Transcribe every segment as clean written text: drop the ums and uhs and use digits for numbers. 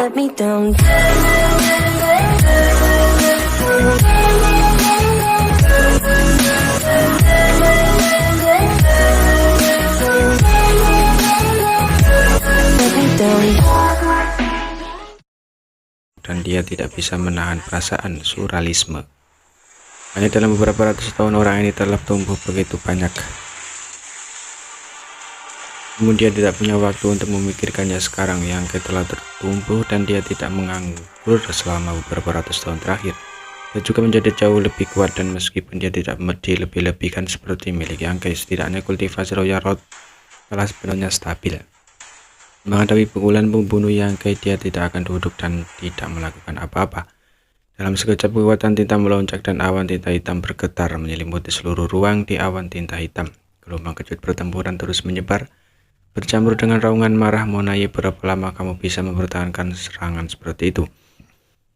let me down. Let me down. Dan dia tidak bisa menahan perasaan surrealisme. Hanya dalam beberapa ratus tahun orang ini telah tumbuh begitu banyak. Kemudian tidak punya waktu untuk memikirkannya sekarang yang telah tertumbuh, dan dia tidak menganggur selama beberapa ratus tahun terakhir. Dia juga menjadi jauh lebih kuat, dan meskipun dia tidak dilebih-lebihkan seperti milik Yangkei, setidaknya kultivasi Royal Road telah sepenuhnya stabil. Menghadapi pukulan pembunuh Yangkei, dia tidak akan duduk dan tidak melakukan apa-apa. Dalam sekejap kekuatan tinta melonjak dan awan tinta hitam bergetar menyelimuti seluruh ruang. Di awan tinta hitam, gelombang kejut pertempuran terus menyebar, bercampur dengan raungan marah Monaye. Berapa lama kamu bisa mempertahankan serangan seperti itu?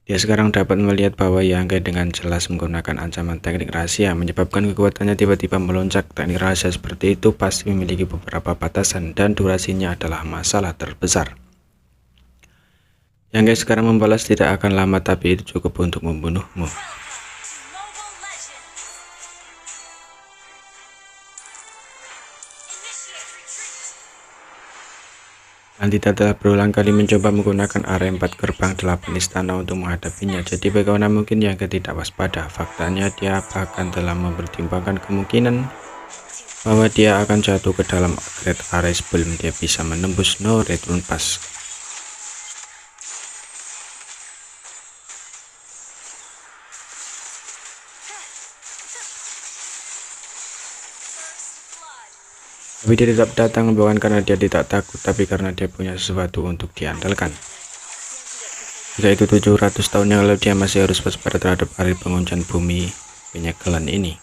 Dia sekarang dapat melihat bahwa Yangkei dengan jelas menggunakan ancaman teknik rahasia, menyebabkan kekuatannya tiba-tiba melonjak. Teknik rahasia seperti itu pasti memiliki beberapa batasan, dan durasinya adalah masalah terbesar. Yangkei sekarang membalas tidak akan lama, tapi itu cukup untuk membunuhmu. Antita telah berulang kali mencoba menggunakan area 4 gerbang 8 istana untuk menghadapinya. Jadi bagaimana mungkin Yangkei tidak waspada? Faktanya dia bahkan telah mempertimbangkan kemungkinan bahwa dia akan jatuh ke dalam Great Area sebelum dia bisa menembus No Return Pass. Tapi dia tetap datang bukan karena dia tidak takut, tapi karena dia punya sesuatu untuk diandalkan. Jika itu 700 tahun yang lalu, dia masih harus waspada terhadap hari penguncian bumi penyegelan ini.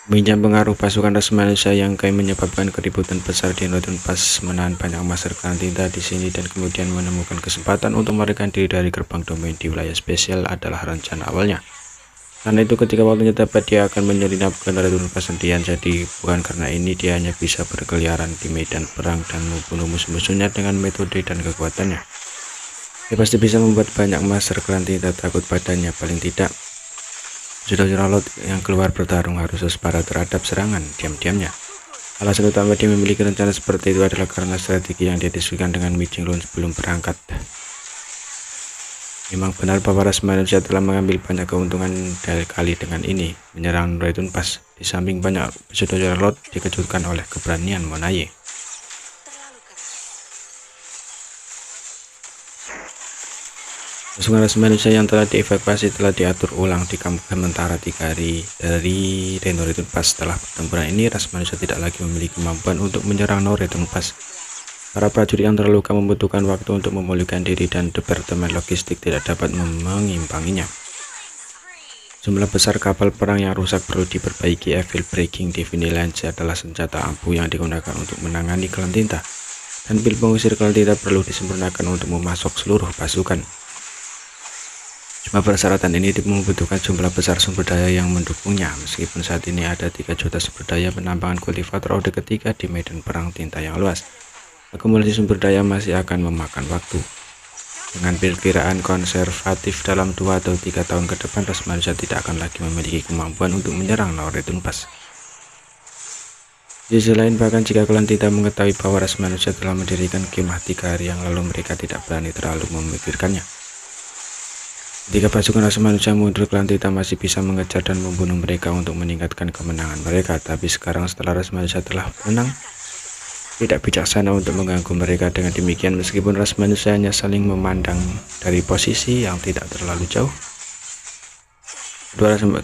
Minjam pengaruh pasukan ras manusia Yangkei menyebabkan keributan besar di Northern Pass, menahan banyak master klan tinta di sini, dan kemudian menemukan kesempatan untuk melarikan diri dari gerbang domain di wilayah spesial adalah rencana awalnya. Karena itu ketika waktunya tepat, dia akan menyelinap ke Northern Pass sendirian. Jadi bukan karena ini dia hanya bisa berkeliaran di medan perang dan membunuh musuh-musuhnya dengan metode dan kekuatannya. Dia pasti bisa membuat banyak master klan tinta takut padanya. Paling tidak, saudara Lot yang keluar bertarung harus waspada terhadap serangan diam-diamnya. Alasan utama dia memiliki rencana seperti itu adalah karena strategi yang dia diskusikan dengan Mi Jinglun sebelum berangkat. Memang benar bahwa ras manusia telah mengambil banyak keuntungan dari kali dengan ini menyerang Return Pass. Di samping banyak saudara Lot dikejutkan oleh keberanian Monaye. Pasukan ras manusia yang telah dievakuasi telah diatur ulang di kamp sementara 3 hari dari No Return Pass. Setelah pertempuran ini, ras manusia tidak lagi memiliki kemampuan untuk menyerang No Return Pass. Para prajurit yang terluka membutuhkan waktu untuk memulihkan diri, dan departemen logistik tidak dapat mengimbanginya. Jumlah besar kapal perang yang rusak perlu diperbaiki. Evil Breaking Divine Lance adalah senjata ampuh yang digunakan untuk menangani klan tinta, dan pil pengusir klan tinta perlu disempurnakan untuk memasok seluruh pasukan. Cuma persyaratan ini membutuhkan jumlah besar sumber daya yang mendukungnya. Meskipun saat ini ada 3 juta sumber daya penambangan kultivator orde ketiga di medan perang tinta yang luas, akumulasi sumber daya masih akan memakan waktu. Dengan perkiraan konservatif, dalam 2 atau 3 tahun ke depan, ras manusia tidak akan lagi memiliki kemampuan untuk menyerang No Return Pass. Di sisi lain, bahkan jika klan tidak mengetahui bahwa ras manusia telah mendirikan kemah 3 hari yang lalu, mereka tidak berani terlalu memikirkannya. Ketika pasukan ras manusia mundur, klan tinta masih bisa mengejar dan membunuh mereka untuk meningkatkan kemenangan mereka. Tapi sekarang, setelah ras manusia telah menang, tidak bijaksana untuk mengganggu mereka dengan demikian. Meskipun ras manusia hanya saling memandang dari posisi yang tidak terlalu jauh,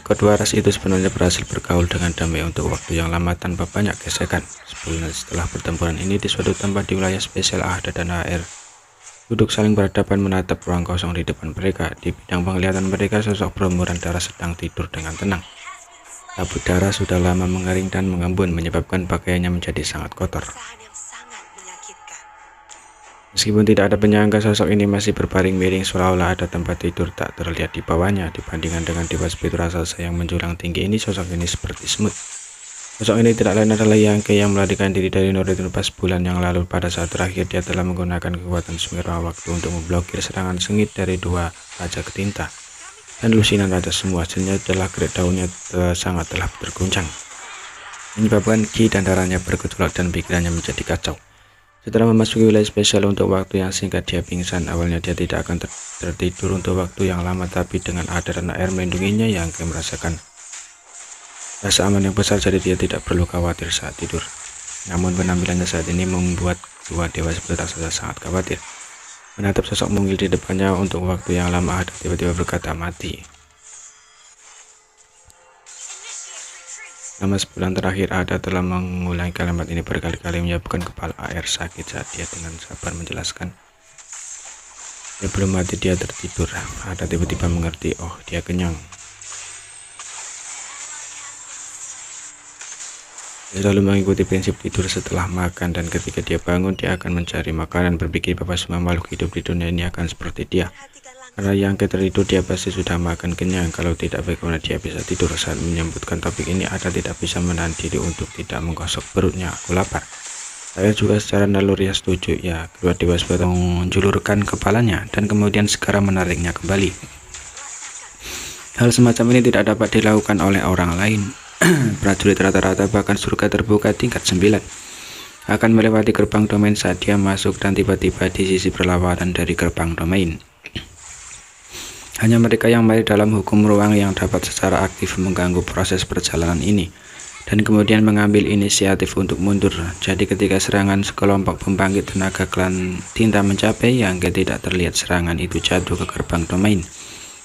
kedua ras itu sebenarnya berhasil bergaul dengan damai untuk waktu yang lama tanpa banyak gesekan. Setelah pertempuran ini, di suatu tempat di wilayah spesial, Ahda dan HR duduk saling berhadapan menatap ruang kosong di depan mereka. Di bidang penglihatan mereka, sosok berumuran darah sedang tidur dengan tenang. Kabut darah sudah lama mengering dan mengembun, menyebabkan pakaiannya menjadi sangat kotor. Meskipun tidak ada penyangga, sosok ini masih berbaring miring seolah-olah ada tempat tidur tak terlihat di bawahnya. Dibandingkan dengan dewa spiritual raksasa yang menjulang tinggi ini, sosok ini seperti semut. Sosok ini tidak lain adalah Yangke yang melarikan diri dari Noritun-Pas bulan yang lalu. Pada saat terakhir dia telah menggunakan kekuatan Semirwa Waktu untuk memblokir serangan sengit dari dua Raja Tinta dan lusinan raja semua. Senjata gerak daunnya sangat telah terguncang, menyebabkan ki dan darahnya bergejolak dan pikirannya menjadi kacau. Setelah memasuki wilayah spesial untuk waktu yang singkat, dia pingsan. Awalnya dia tidak akan tertidur untuk waktu yang lama, tapi dengan adanya air melindunginya, Yangke merasakan rasa aman yang besar, jadi dia tidak perlu khawatir saat tidur. Namun penampilannya saat ini membuat dua dewa seperti raksasa sangat khawatir. Menatap sosok mungil di depannya untuk waktu yang lama, Ada tiba-tiba berkata, "Mati." Selama sebulan terakhir, Ada telah mengulangi kalimat ini berkali-kali, menyebabkan kepala AR sakit saat dia dengan sabar menjelaskan. Dia belum mati, dia tertidur. Ada tiba-tiba mengerti, oh dia kenyang. Dia selalu mengikuti prinsip tidur setelah makan, dan ketika dia bangun dia akan mencari makanan. Berpikir bahwa semua makhluk hidup di dunia ini akan seperti dia. Karena Yangke tertidur, dia pasti sudah makan kenyang. Kalau tidak, bagaimana dia bisa tidur? Saat menyebutkan topik ini, Ada tidak bisa menahan diri untuk tidak menggosok perutnya. Aku lapar. Saya juga secara naluriah setuju. Ya, kedua dewa seperti menjulurkan kepalanya dan kemudian segera menariknya kembali. Hal semacam ini tidak dapat dilakukan oleh orang lain. Prajurit rata-rata bahkan surga terbuka tingkat 9 akan melewati gerbang domain saat dia masuk dan tiba-tiba di sisi berlawanan dari gerbang domain. Hanya mereka yang mahir dalam hukum ruang yang dapat secara aktif mengganggu proses perjalanan ini dan kemudian mengambil inisiatif untuk mundur. Jadi ketika serangan sekelompok pembangkit tenaga klan Tinta mencapai, Yangke tidak terlihat serangan itu jatuh ke gerbang domain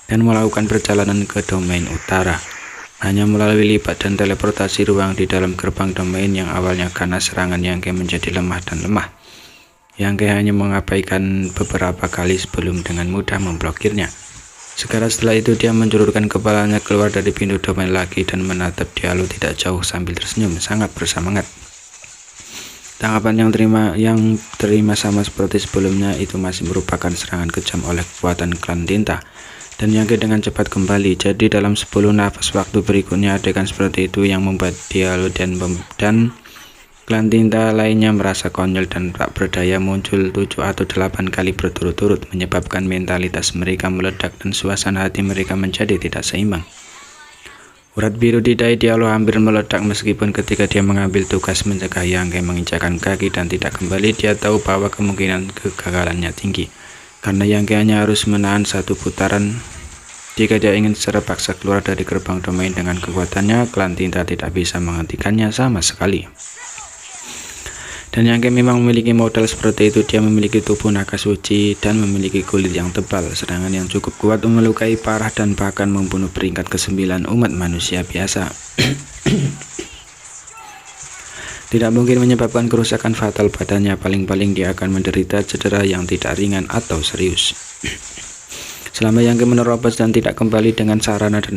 dan melakukan perjalanan ke domain utara. Hanya melalui lipat dan teleportasi ruang di dalam gerbang domain yang awalnya karena serangan Yangke menjadi lemah dan lemah. Yangke hanya mengabaikan beberapa kali sebelum dengan mudah memblokirnya. Sekarang setelah itu dia menjulurkan kepalanya keluar dari pintu domain lagi dan menatap Diallo tidak jauh sambil tersenyum sangat bersemangat. Tanggapan yang terima sama seperti sebelumnya, itu masih merupakan serangan kejam oleh kekuatan klan Tinta. Dan Yangke dengan cepat kembali. Jadi dalam 10 nafas waktu berikutnya, adegan seperti itu yang membuat Diallo dan klan Tinta lainnya merasa konyol dan tak berdaya muncul 7 atau 8 kali berturut-turut, menyebabkan mentalitas mereka meledak dan suasana hati mereka menjadi tidak seimbang. Urat biru di dahi Diallo hampir meledak meskipun ketika dia mengambil tugas mencegah Yangke menginjakan kaki dan tidak kembali, dia tahu bahwa kemungkinan kegagalannya tinggi. Karena Yangke hanya harus menahan satu putaran. Jika dia ingin secara paksa keluar dari gerbang domain dengan kekuatannya, klan Tinta tidak bisa menghentikannya sama sekali. Dan Yangke memang memiliki modal seperti itu. Dia memiliki tubuh naga suci dan memiliki kulit yang tebal, serangan yang cukup kuat melukai parah dan bahkan membunuh peringkat ke-9 umat manusia biasa. Tidak mungkin menyebabkan kerusakan fatal badannya, paling-paling dia akan menderita cedera yang tidak ringan atau serius. Selama Yangke menerobos dan tidak kembali dengan sarana dan